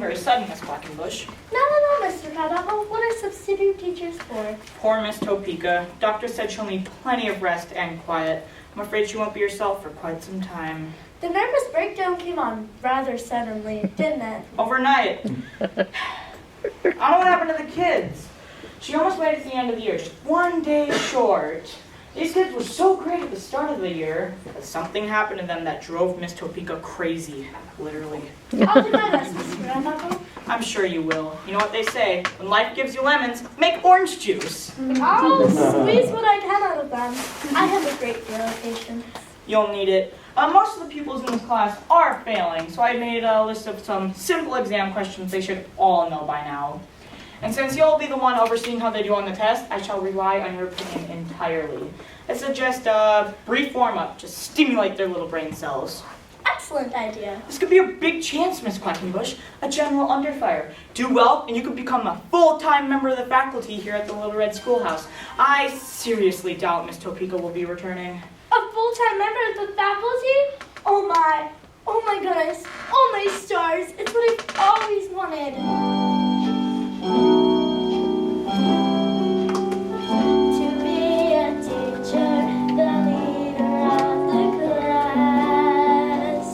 Very sudden, Miss Quackenbush. No, Mr. Cadaver. What are substitute teachers for? Poor Miss Topeka. Doctor said she'll need plenty of rest and quiet. I'm afraid she won't be herself for quite some time. The nervous breakdown came on rather suddenly, didn't it? Overnight. I don't know what happened to the kids. She almost made it to the end of the year, just one day short. These kids were so great at the start of the year, but something happened to them that drove Miss Topeka crazy, literally. I'll do my best, Mr. Cadaver. I'm sure you will. You know what they say, when life gives you lemons, make orange juice. I'll squeeze what I can out of them. I have a great deal of patience. You'll need it. Most of the pupils in this class are failing, so I made a list of some simple exam questions they should all know by now. And since you'll be the one overseeing how they do on the test, I shall rely on your opinion entirely. I suggest a brief warm-up to stimulate their little brain cells. Excellent idea. This could be a big chance, Miss Quackenbush, a general under fire. Do well, and you could become a full-time member of the faculty here at the Little Red Schoolhouse. I seriously doubt Miss Topeka will be returning. A full-time member of the faculty? Oh my goodness, oh my stars, it's what I've always wanted. To be a teacher, the leader of the class,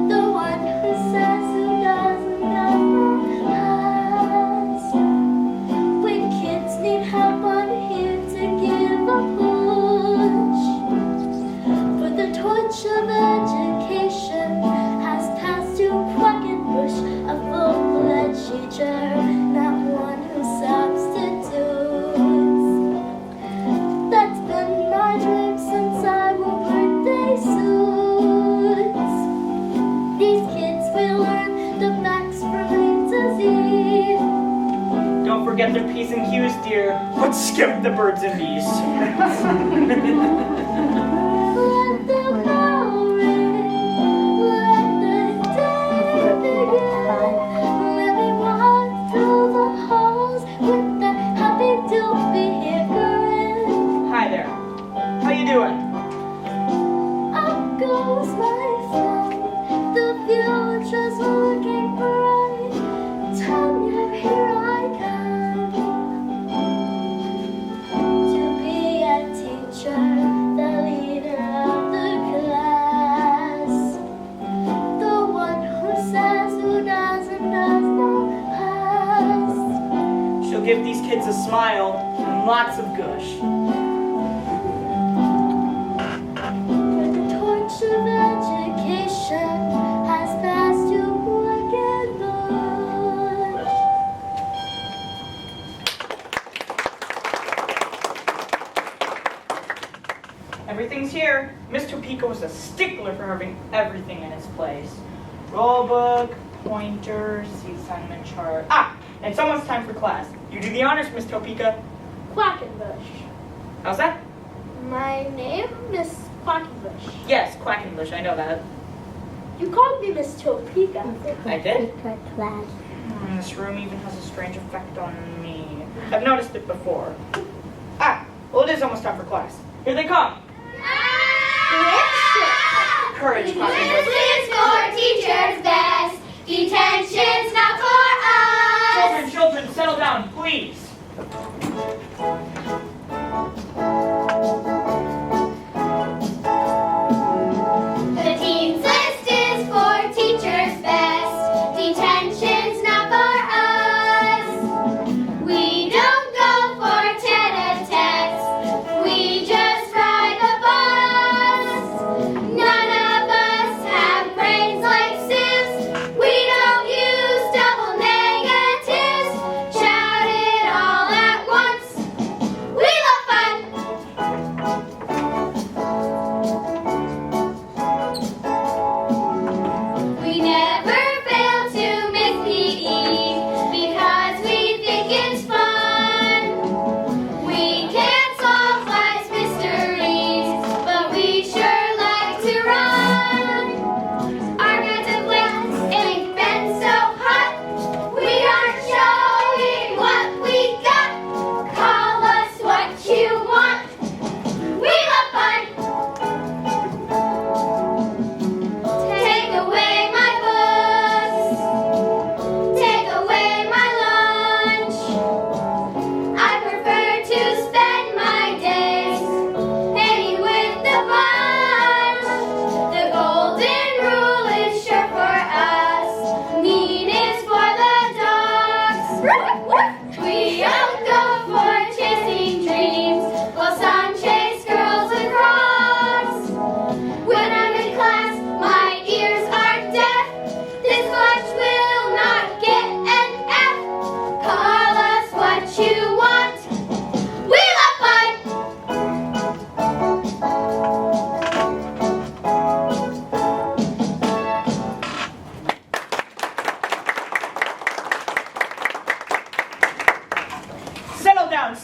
the one who says who doesn't know us. When kids need help, I'm here to give a push. For the torch of education has passed to Quackenbush, a full-fledged teacher, not one who substitutes. That's been my dream since I wore birthday suits. These kids will learn the facts from A to Z. Don't forget their P's and Q's, dear, but skip the birds and bees. Let the bell ring, let the day begin. Let me walk through the halls with that happy to be here grin. Hi there. How you doing? Up goes my friend, the future's looking bright. Tanya, here I come to be a teacher, the leader of the class, the one who says who doesn't know us. She'll give these kids a smile and lots of gush. For the torch of education has passed to Quackenbush. Everything's here. Miss Topeka was a stickler for having everything in its place. Roll book, pointers, the assignment chart. And it's almost time for class. You do the honors, Miss Topeka. Quackenbush. How's that? My name, Miss Quackenbush. Yes, Quackenbush, I know that. You called me Miss Topeka. I did? This room even has a strange effect on me. I've noticed it before. Well, it is almost time for class. Here they come. Courage, Quackenbush. This is for teachers' best. Detention's not for us. Children, settle down, please. The team's list is for teachers' best. Detention's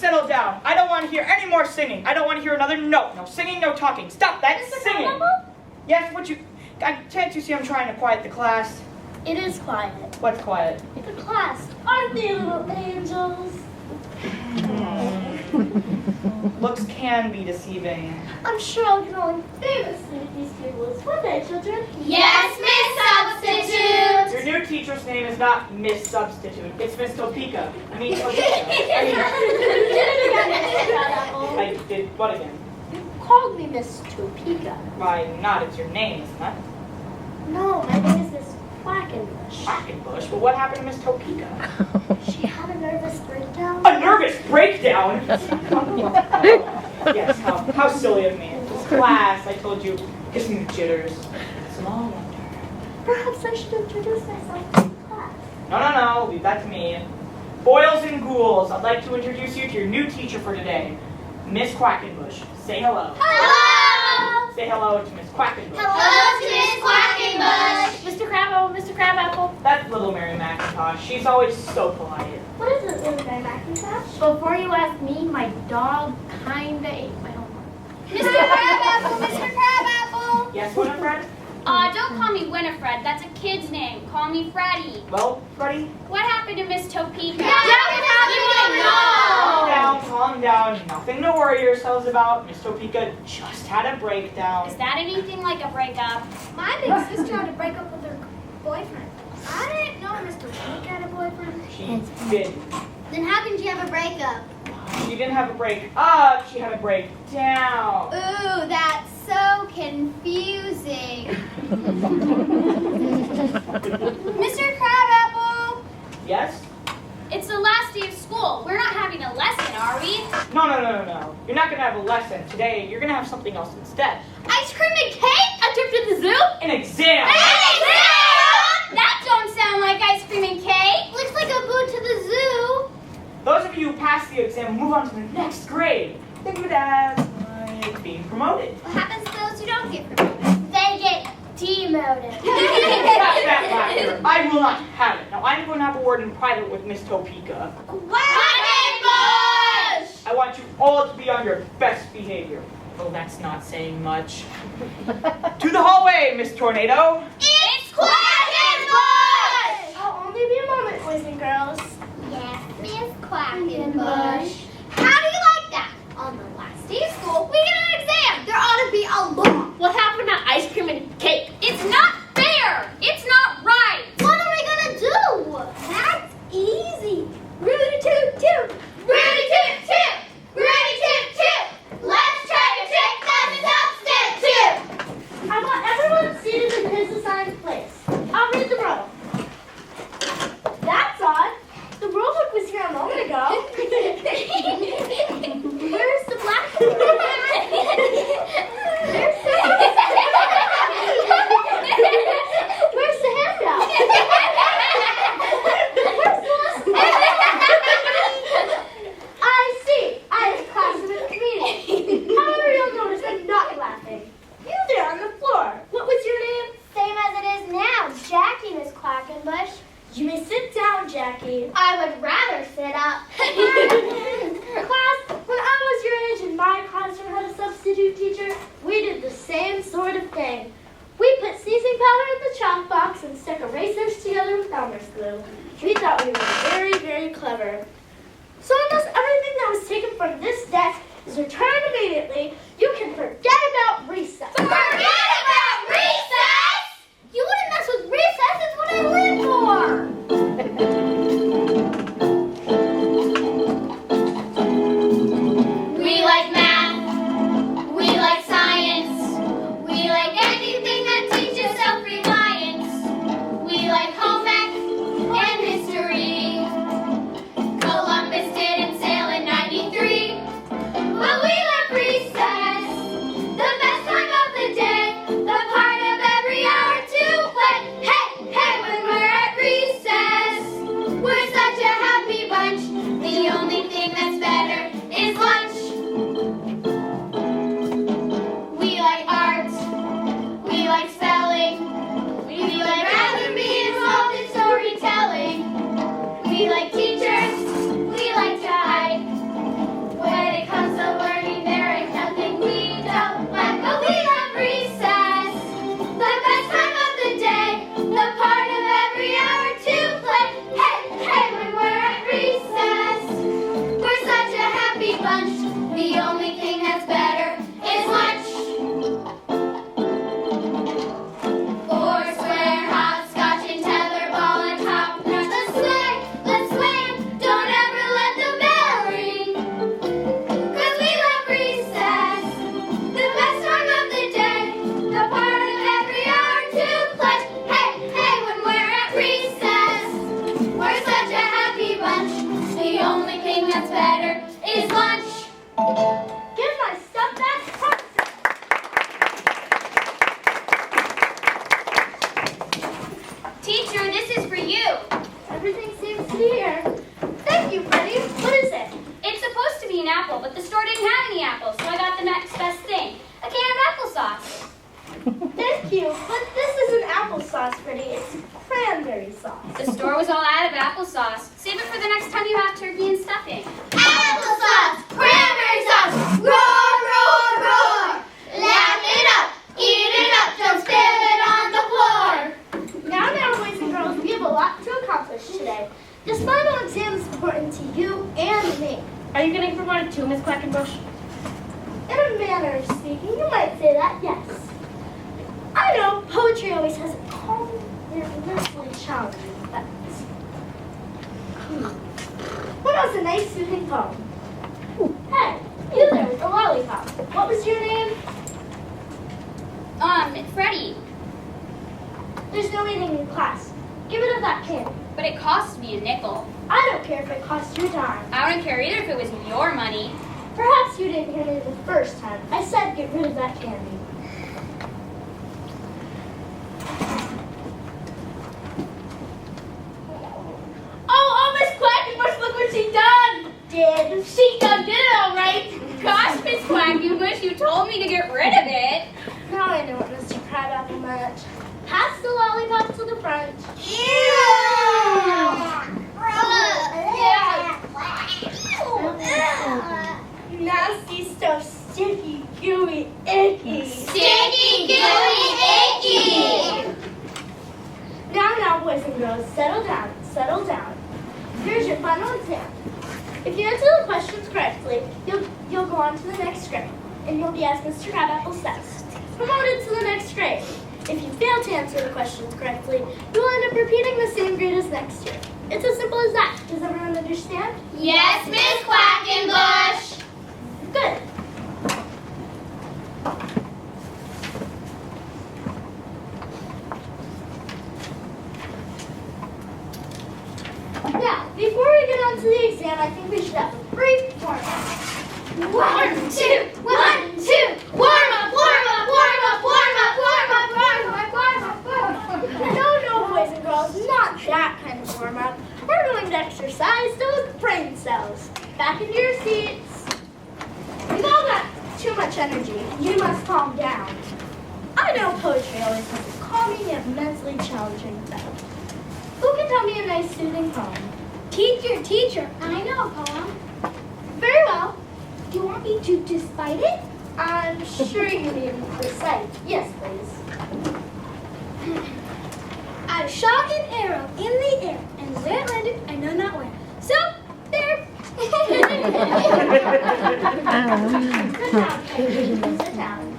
settle down. I don't want to hear any more singing. I don't want to hear another note. No singing, no talking. Stop that singing. Yes, can't you see I'm trying to quiet the class? It is quiet. What's quiet? The class. Aren't they little angels? Looks can be deceiving. I'm sure I can only famously these tables. One day, children. Yes, Miss Substitute. Your new teacher's name is not Miss Substitute. It's Miss Topeka. I mean, Topeka. I did what again? You called me Miss Topeka. Why not? It's your name, isn't it? No, my name is Miss Quackenbush. Quackenbush? Well, what happened to Miss Topeka? She had a nervous breakdown. A nervous breakdown? Yes, how silly of me. This class, I told you, gives me the jitters. Small wonder. Perhaps I should introduce myself to the class. No, leave that to me. Boils and ghouls, I'd like to introduce you to your new teacher for today, Miss Quackenbush. Say hello. Hello. Say hello to Miss Quackenbush. Hello to Miss Quackenbush. Mr. Crabapple, Mr. Crabapple. That's little Mary McIntosh. She's always so polite. What is it, little Mary Macintosh? Before you ask me, my dog kinda ate my homework. Mr. Crabapple, Mr. Crabapple. Yes, Winifred? Don't call me Winifred. That's a kid's name. Call me Freddie. Well, Freddie? What happened to Miss Topeka? Calm down. Nothing to worry yourselves about. Miss Topeka just had a breakdown. Is that anything like a breakup? My big sister had to break up with her boyfriend. I didn't know Mr. Topeka had a boyfriend. She didn't. Then how can she have a breakup? She didn't have a break up, she had a breakdown. Ooh, that's so confusing. Mr. Crabapple. Yes? It's the last day of school. We're not having a lesson, are we? No. You're not going to have a lesson today. You're going to have something else instead. Ice cream and cake? A trip to the zoo? An exam! That don't sound like ice cream and cake. Looks like a boot to the zoo. Those of you who pass the exam move on to the next grade. Think of it as like being promoted. What happens to those who don't get promoted? They get demoted. Stop that laughter. I will not have it. Now I'm going to have a word in private with Miss Topeka. Quackenbush! I want you all to be on your best behavior. Oh, that's not saying much. To the hallway, Miss Tornado. It's Quackenbush! I'll only be a moment, boys and girls. Yes, Miss Quackenbush. How do you like that? On the last day of school, we get an exam. There ought to be a law. What happened to ice cream and cake? It's not fair. It's not right. What are we gonna do? That's easy. Rudy toot toot. Rudy toot toot. Rudy toot toot. Let's try to trick the substitute. I want everyone seated in his assigned place. I'll read the rule. That's odd. The rule book was here a moment ago. Where's the blackboard? Where's the handout? Where's the lesson? I see. I have class in the meeting. However, you'll notice I'm not laughing. You there on the floor. What was your name? Same as it is now, Jackie, Miss Quackenbush. You may sit down, Jackie. I would rather sit up. Class, when I was your age and my classroom had a substitute teacher, we did the same sort of thing. We put sneezing powder in the chalk box and stuck erasers together with Elmer's glue. We thought we were very, very clever. So unless everything that was taken from this desk is returned immediately, you can forget about recess. Forget about recess? You wouldn't mess with recess. It's what I live for. We like math. We like science. We like anything that teaches self-reliance. We like home ec and history. Columbus didn't sail in 93. But we love recess. The best time of the day. Teacher, this is for you. Everything seems to be here. Thank you, Freddie. What is it? It's supposed to be an apple, but the store didn't have any apples, so I got the next best thing. A can of applesauce. Thank you, but this isn't applesauce, Freddie. It's cranberry sauce. The store was all out of applesauce. Save it for the next time you have turkey and stuffing. Applesauce, cranberry sauce, roar, roar, roar. Lap it up, eat it up, don't spill it on the floor. Now, boys and girls, we have a lot to accomplish today. This final exam is important to you and me. Are you getting promoted too, Miss Quackenbush? In a manner of speaking, you might say that, yes. I know poetry always has a calm and immensely challenging effect. What was a nice soothing poem? Hey, you there with the lollipop. What was your name? Freddie. There's no eating in class. Give it up that candy. But it cost me a nickel. I don't care if it costs you a dime. I wouldn't care either if it was your money. Perhaps you didn't hear me the first time. I said get rid of that candy. Oh, Miss Quackenbush, look what she done! Did She done did it all right. Gosh, Miss Quackenbush, you told me to get rid of it. Now I know what Mr. Crabapple meant. Pass the lollipop to the front. Nasty stuff, sticky, gooey, icky. Sticky, gooey, icky. Now, boys and girls, settle down, settle down. Here's your final exam. If you answer the questions correctly, you'll go on to the next grade, and you'll be, as Mr. Crabapple says, promoted to the next grade. If you fail to answer the questions correctly, you'll end up repeating the same grade as next year. It's as simple as that. Does everyone understand? Yes, Miss Quackenbush. Good. Now, before we get on to the exam, I think we should have a brief warm-up. 1, 2, 1, 2. Warm up, warm up, warm up, warm up, warm up, warm up, warm up, warm up. No, boys and girls, not that kind of warm-up. We're going to exercise those brain cells. Back into your seats. We've all got too much energy. You must calm down. I know poetry always has a calming and immensely challenging effect. Who can tell me a nice soothing poem? Teacher, I know a poem. Very well. Do you want me to recite it? I'm sure you need to recite. Yes, please. I shot an arrow in the air, and where it landed, I know not where. So, there. Sit down.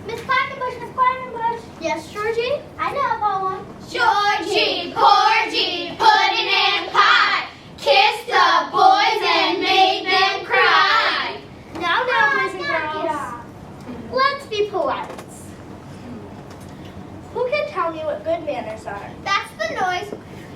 Miss Quackenbush, Miss Quackenbush. Yes, Georgie? I know a poem. Georgie, Porgy, pudding and pie, kissed the boys and made them cry. Now, boys and girls. Let's be polite. Who can tell me what good manners are? That's the noise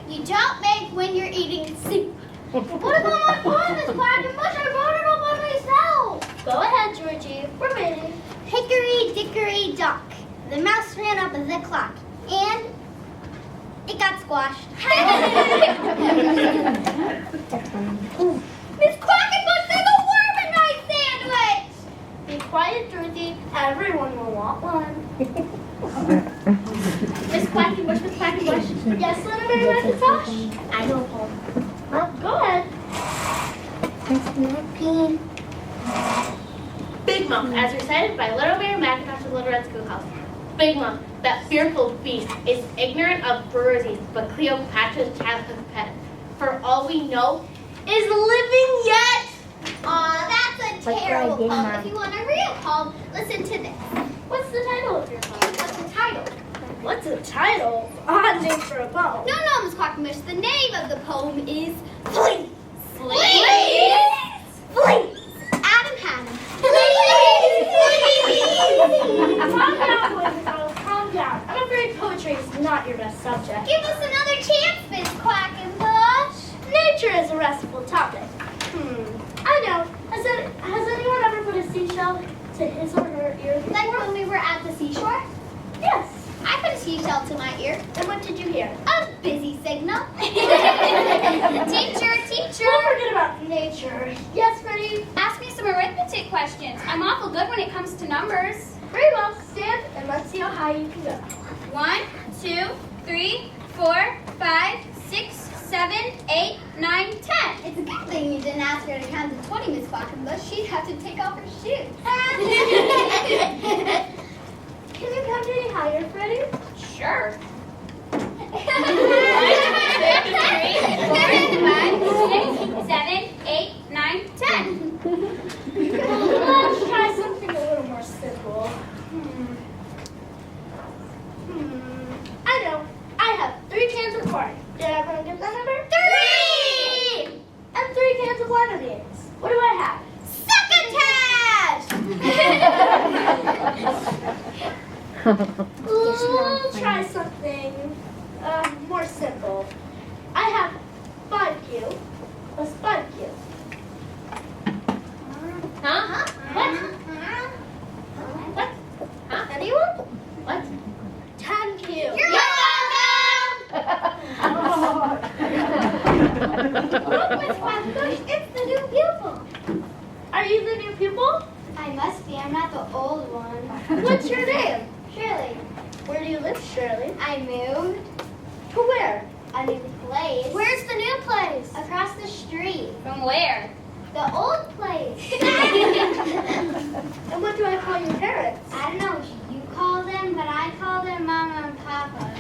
you don't make when you're eating soup. What about my poem, Miss Quackenbush? I wrote it all by myself. Go ahead, Georgie. We're waiting. Hickory dickory dock, the mouse ran up the clock, and it got squashed. Miss Quackenbush, there's a worm in my sandwich! Be quiet, Dorothy. Everyone will want one. Miss Quackenbush. Yes, little Mary Macintosh? I know a poem. Well, go ahead. Big Mouth, as recited by Little Mary McIntosh of Little Red Schoolhouse. Big Mouth, that fearful beast, is ignorant of brewer's yeast, but Cleopatra's childhood pet, for all we know, is living yet. Aw, that's a terrible poem. If you want a real poem, listen to this. What's the title of your poem? What's the title? What's the title? Odd name for a poem. No, Miss Quackenbush. The name of the poem is Fleas. Fleas? Fleas. Adam had them. Calm down, boys and girls. Calm down. I'm afraid poetry is not your best subject. Give us another chance, Miss Quackenbush. Nature is a restful topic. I know. Has anyone ever put a seashell to his or her ear before? Like when we were at the seashore? Yes. I put a seashell to my ear. And what did you hear? A busy signal. Teacher, teacher. Don't forget about nature. Yes, Freddie? Ask me some arithmetic questions. I'm awful good when it comes to numbers. Very well. Stand and let's see how high you can go. 1, 2, 3, 4, 5, 6, 7, 8, 9, 10. It's a good thing you didn't ask her to count to 20, Miss Quackenbush. She'd have to take off her shoes. Can you count any higher, Freddie? Sure. 1, 2, 3, 4, 5, 6, 7, 8, 9, 10. Let's try something a little more simple. I know. I have 3 cans of corn. Did everyone get that number? 3! And 3 cans of lima beans. What do I have? Succotash! We'll try something more simple. I have 5 cubes plus 5 cubes. Huh? What? What? Huh? Anyone? What? 10 cubes. You're Look, Miss Quackenbush, it's the new pupil. Are you the new pupil? I must be. I'm not the old one. What's your name? Shirley, Where do you live, Shirley? I moved. To where? A new place. Where's the new place? Across the street. From where? The old place. And what do I call your parents? I don't know what you call them, but I call them Mama and Papa.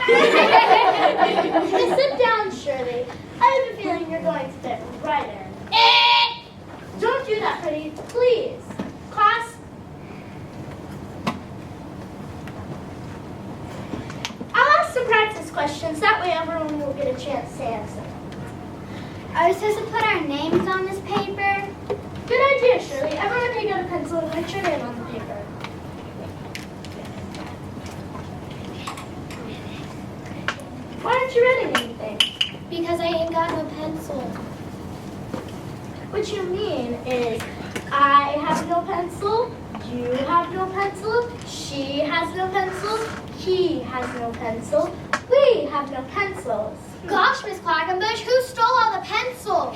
Sit down, Shirley. I have a feeling you're going to fit right in. Don't do that, Freddie, please. Class. I'll ask some practice questions. That way everyone will get a chance to answer. Are we supposed to put our names on this paper? Good idea, Shirley. Everyone take out a pencil and write your name on the paper. Why aren't you writing anything? Because I ain't got no pencil. What you mean is, I have no pencil, you have no pencil, she has no pencil, he has no pencil, we have no pencils. Gosh, Miss Quackenbush, who stole all the pencils?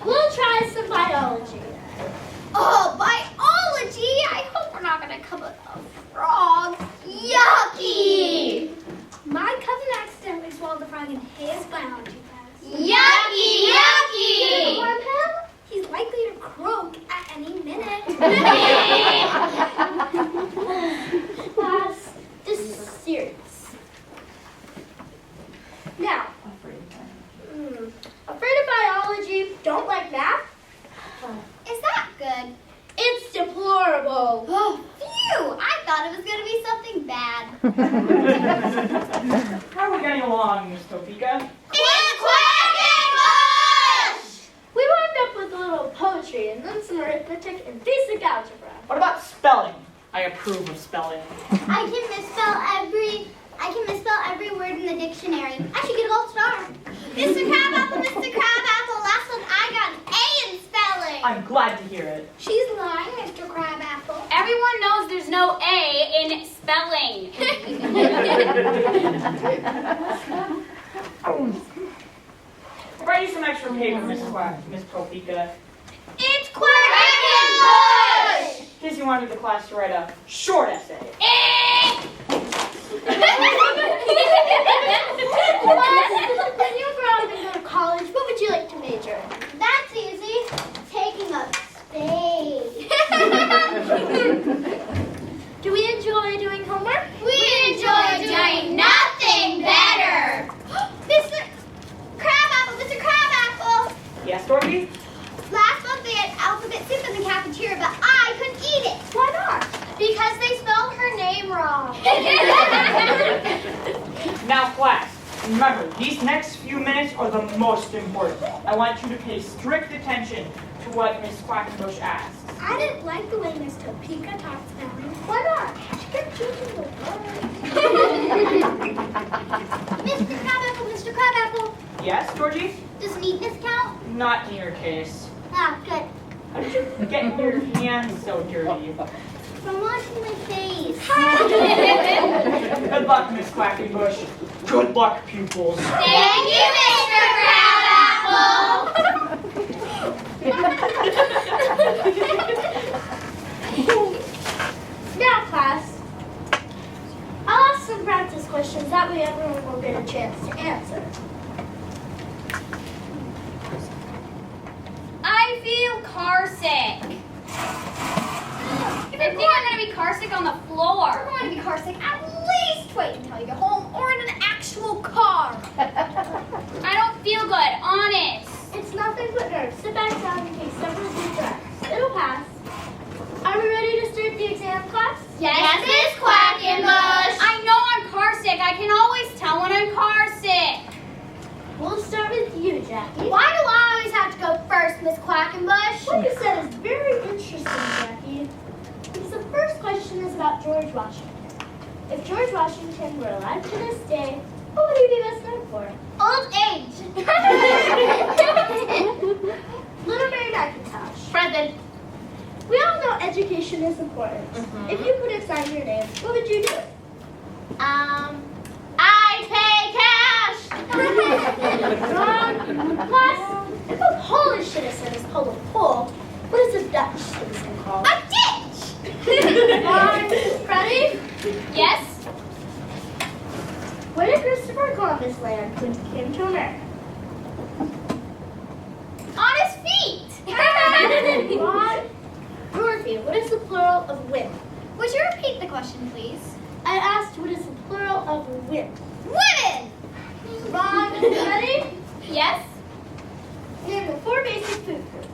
We'll try some biology. Oh, biology! I hope we're not going to come across frogs. Yucky! My cousin accidentally swallowed the frog in his biology class. Yucky, yucky! Warm him? He's likely to croak at any minute. Class, this is serious. Now, afraid of biology, don't like math? Is that good? It's deplorable. Oh, phew! I thought it was going to be something bad. How are we getting along, Miss Topeka? It's Quackenbush! We wound up with a little poetry and then some arithmetic and basic algebra. What about spelling? I approve of spelling. I can misspell every word in the dictionary. I should get a gold star. Mr. Crabapple, Mr. Crabapple, last month I got an A in spelling. I'm glad to hear it. She's lying, Mr. Crabapple. Everyone knows there's no A in spelling. Write some extra paper, Miss Topeka. It's Quackenbush! In case you wanted the class to write a short essay. When you grow up and go to college, what would you like to major in? That's easy. Taking up space. Do we enjoy doing homework? We enjoy doing nothing better. Mr. Crabapple. Yes, Dorothy? Last month they had alphabet soup in the cafeteria, but I couldn't eat it. Why not? Because they spelled her name wrong. Now, class, remember, these next few minutes are the most important. I want you to pay strict attention to what Miss Quackenbush asks. I didn't like the way Miss Topeka taught spelling. Why not? She kept choosing the word. Mr. Crabapple, Yes, Georgie? does neatness count? Not in your case. Ah, good. How did you get your hands so dirty? from washing my face. Good luck, Miss Quackenbush. Good luck, pupils. Thank you, Mr. Crabapple. Now, class, I'll ask some practice questions. That way everyone will get a chance to answer. I feel car sick. I think I'm gonna be car sick on the floor. You're going to be car sick at least wait until you get home or in an actual car. I don't feel good, honest. It's nothing but nerves. Sit back down and take several deep breaths. It'll pass. Are we ready to start the exam, class? Yes, Miss Quackenbush. I know I'm car sick. I can always tell when I'm car sick. We'll start with you, Jackie. Why do I always have to go first, Miss Quackenbush? What you said is very interesting, Jackie. Because the first question is about George Washington. If George Washington were alive to this day, what would he be best known for? Old age. Little Mary McIntosh. Present. We all know education is important. If you couldn't sign your name, what would you do? I pay cash. Wrong. Class, if a Polish citizen is called a Pole, what is a Dutch citizen called? A ditch. Wrong. Ready? Yes? Where did Christopher Columbus land when he came to America? On his feet. Wrong. Dorothy, what is the plural of wind? Would you repeat the question, please? I asked what is the plural of wind? Women. Wrong. Ready? Yes? Name the 4 basic food groups.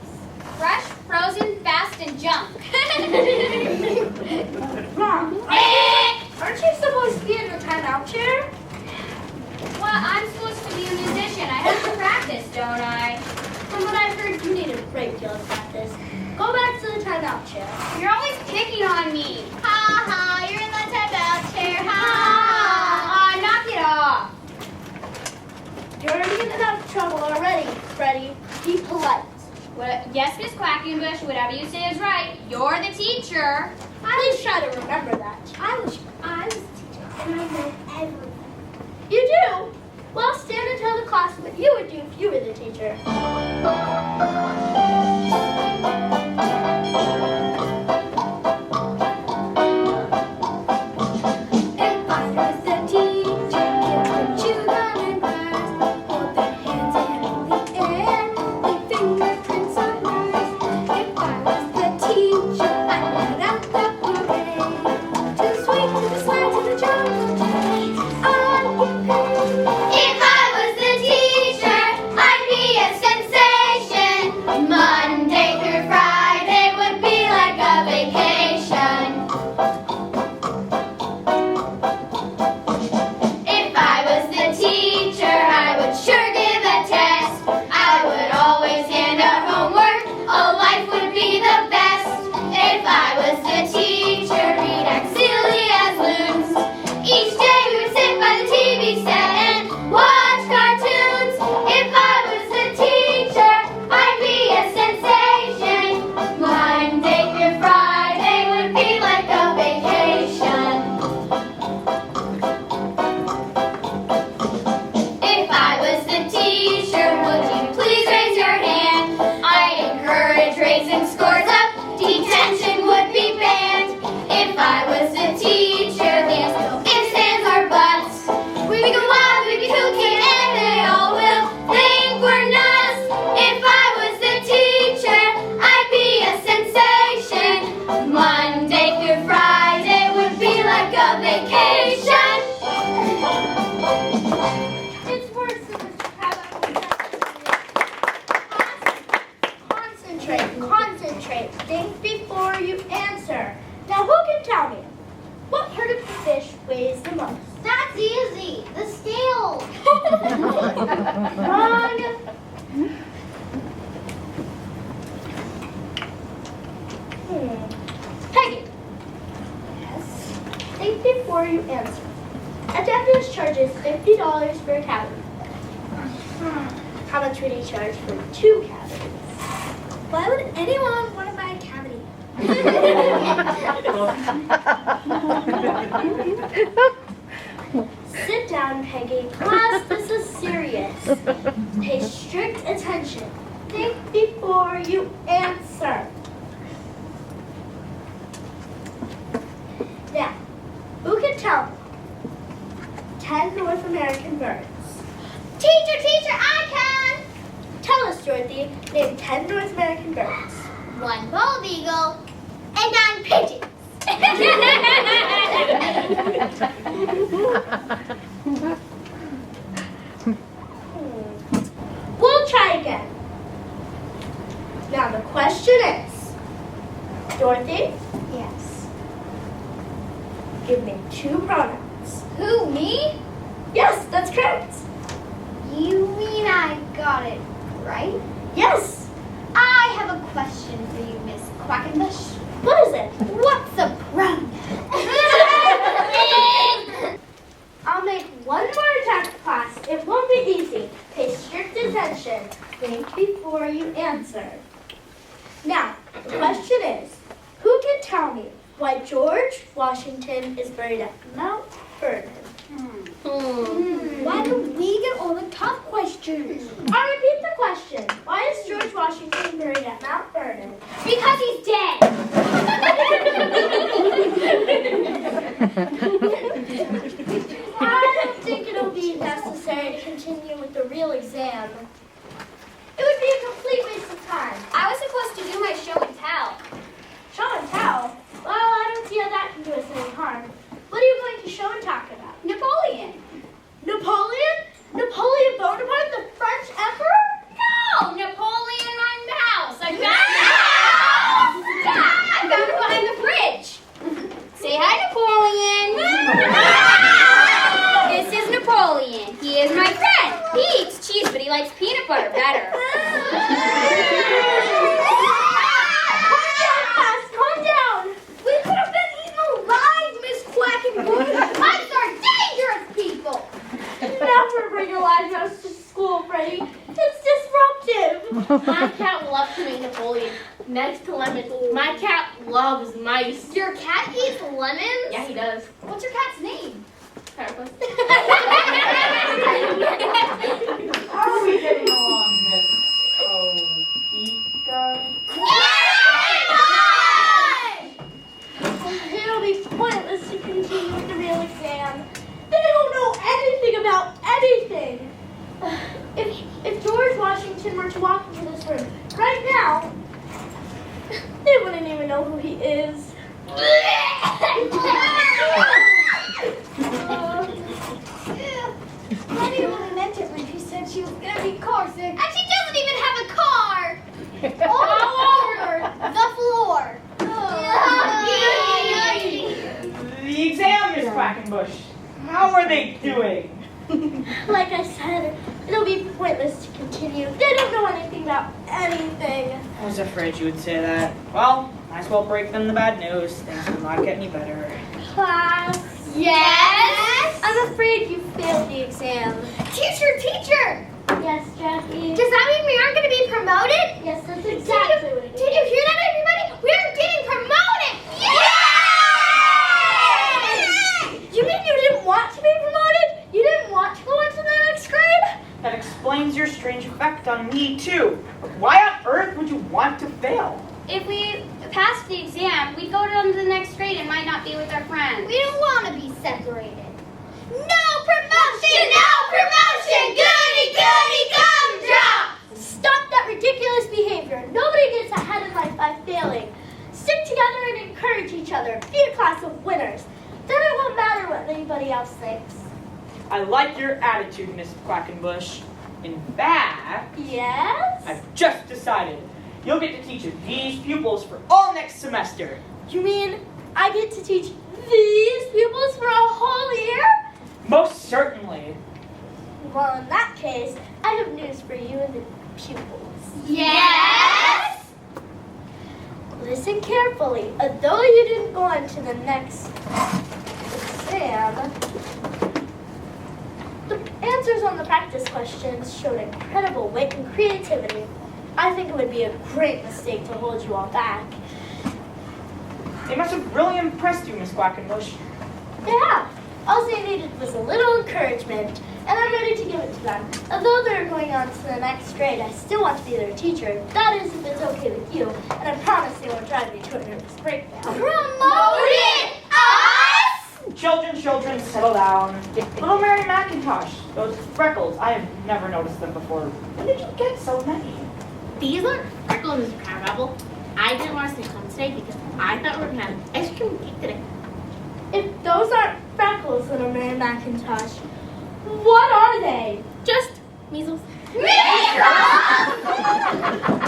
Fresh, frozen, fast, and junk. Wrong. Aren't you supposed to be in the timeout chair? Well, I'm supposed to be a musician. I have to practice, don't I? From what I've heard, you need a great deal of practice. Go back to the timeout chair. You're always picking on me. Ha ha, you're in the timeout chair. Ha Ah, knock it off. You're in enough trouble already, Freddie. Be polite. Yes, Miss Quackenbush, whatever you say is right. You're the teacher. Please try to remember that. I was a teacher and I know everything. You do? Well, stand and tell the class what you would do if you were the teacher. If I was the teacher, kids would chew gum and bars, hold their hands in the air, leave fingerprints on Mars. If I was the teacher, I'd let out the parade. To the sweet, to the slide, to the jungle jay, I'd get paid. If I was the teacher, I'd be a sensation. Monday through Friday would be like a vacation. If I was the teacher, I would sure give a test. I would always hand out homework. Oh, life would be the best. If I was the teacher, we'd act silly as loons. Each day we would sit by the TV set and watch cartoons. If I was the teacher, I'd be a sensation. Monday through Friday would be like a vacation. If I was the teacher, would you please raise your hand? I'd encourage raising scores up. Detention would be banned. If I was the teacher, there's no ifs, ands, or buts. We'd be wild, we'd be kooky, and they all will think we're nuts. If I was the teacher, I'd be a sensation. Monday through Friday would be like a vacation. It's worse than Mr. Crabapple. Concentrate, concentrate. Think before you answer. Now, who can tell me? What part of the fish weighs the most? That's easy. The scale. Wrong. Peggy. Yes. Think before you answer. A dentist charges $50 for a cavity. How much would he charge for 2 cavities? Why would anyone want to buy a cavity? Sit down, Peggy. Class, this is serious. Pay strict attention. Think before you answer. Now, who can tell me 10 North American birds? Teacher, I can! Tell us, Dorothy. Name 10 North American birds. 1 bald eagle and 9 pigeons. We'll try again. Now the question is, Dorothy, Yes. give me 2 pronouns. Who, me? Yes, that's correct. You mean I got it right? Yes. I have a question for you, Miss Quackenbush. What is it? What's a pronoun? I'll make one more attempt, class. It won't be easy. Pay strict attention. Think before you answer. Now, the question is, who can tell me why George Washington is buried at Mount Vernon? Why do we get all the tough questions? I'll repeat the question. Why is George Washington buried at Mount Vernon? Because he's dead. I don't think it'll be necessary to continue with the real exam. It would be a complete waste of time. I was supposed to do my show and tell. Show and tell? Well, I don't see how that can do us any harm. What are you going to show and talk about? Napoleon. Napoleon? Napoleon Bonaparte, the French emperor? No, Napoleon, my mouse. I found it behind the fridge. Say hi, Napoleon. This is Napoleon. He is my friend. He eats cheese, but he likes peanut butter better. Calm down. We could have been eaten alive, Miss Quackenbush. Mice are dangerous people. Never bring a live mouse to school, Freddie. It's disruptive. My cat loves to make Napoleon. Next to lemons, my cat loves mice. Your cat eats lemons? Yeah, he does. What's your cat's name? Carapace. How are we getting along, Miss Opika? It'll be pointless to continue with the real exam. They don't know anything about anything. If George Washington were to walk into this room right now, they wouldn't even know who he is. Lenny only meant it when she said she was going to be car sick. And she doesn't even have a car. All over the floor. The exam, Miss Quackenbush. How are they doing? Like I said, it'll be pointless to continue. They don't know anything about anything. I was afraid you would say that. Well, might as well break them the bad news. Things will not get any better. Class, Yes? I'm afraid you failed the exam. Teacher! Yes, Jackie? Does that mean we aren't going to be promoted? Yes, that's exactly what it Did you hear that, everybody? We're getting promoted! Yay! You mean you didn't want to be promoted? You didn't want to go into the next grade? That explains your strange effect on me, too. Why on earth would you want to fail? If we passed the exam, we'd go on to the next grade and might not be with our friends. We don't want to be separated. No promotion! No promotion! Goody, gumdrop! Stop that ridiculous behavior. Nobody gets ahead in life by failing. Stick together and encourage each other. Be a class of winners. Then it won't matter what anybody else thinks. I like your attitude, Miss Quackenbush. In fact, Yes? I've just decided you'll get to teach these pupils for all next semester. You mean I get to teach these pupils for a whole year? Most certainly. Well, in that case, I have news for you and the pupils. Yes? Listen carefully. Although you didn't go on to the next exam, the answers on the practice questions showed incredible wit and creativity. I think it would be a great mistake to hold you all back. They must have really impressed you, Miss Quackenbush. Yeah. All they needed was a little encouragement, and I'm ready to give it to them. Although they're going on to the next grade, I still want to be their teacher. That is, if it's okay with you, and I promise they won't drive me to a nervous breakdown. Promoted us! Children, settle down. Little Mary McIntosh, those freckles, I have never noticed them before. When did you get so many? These aren't freckles, Mr. Crabapple. I didn't want to stay home today because I thought we were going to have ice cream cake today. If those aren't freckles, little Mary McIntosh, what are they? Just measles. Measles!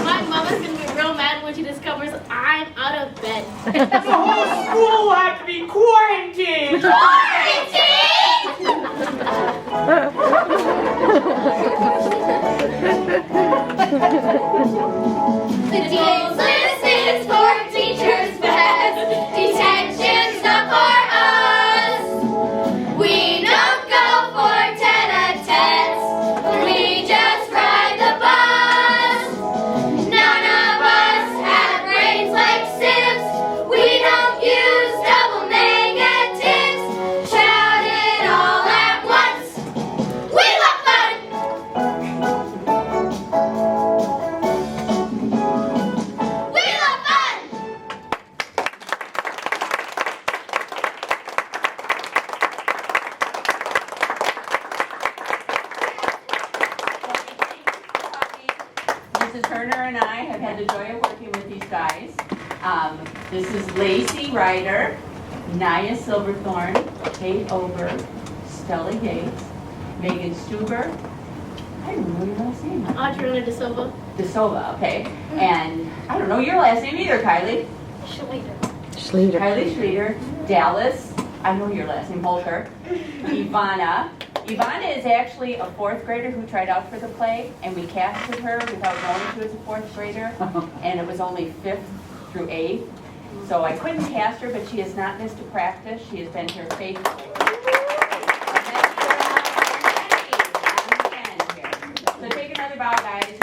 My mama's going to be real mad when she discovers I'm out of bed. The whole school will have to be quarantined! The dean's list is for teachers' best. Detention's not for us. We don't go for 10-a-tens. We just ride the bus. None of us have brains like Sims. We don't use double negatives. Shout it all at once. We love fun. We love fun. Mrs. Turner and I have had the joy of working with these guys. This is Lacey Ryder, Naya Silverthorne, Kate Ober, Stella Yates, Megan Stuber. I don't know your last name. Adriana De Silva. De Silva, okay. And I don't know your last name either, Kylie. Schleter. Kylie Schleter, Dallas. I know your last name, Holker. Ivana. Ivana is actually a fourth grader who tried out for the play, and we casted her without knowing she was a fourth grader, and it was only 5th through 8th. So I couldn't cast her, but she has not missed a practice. She has been here faithfully. So take another bow, guys.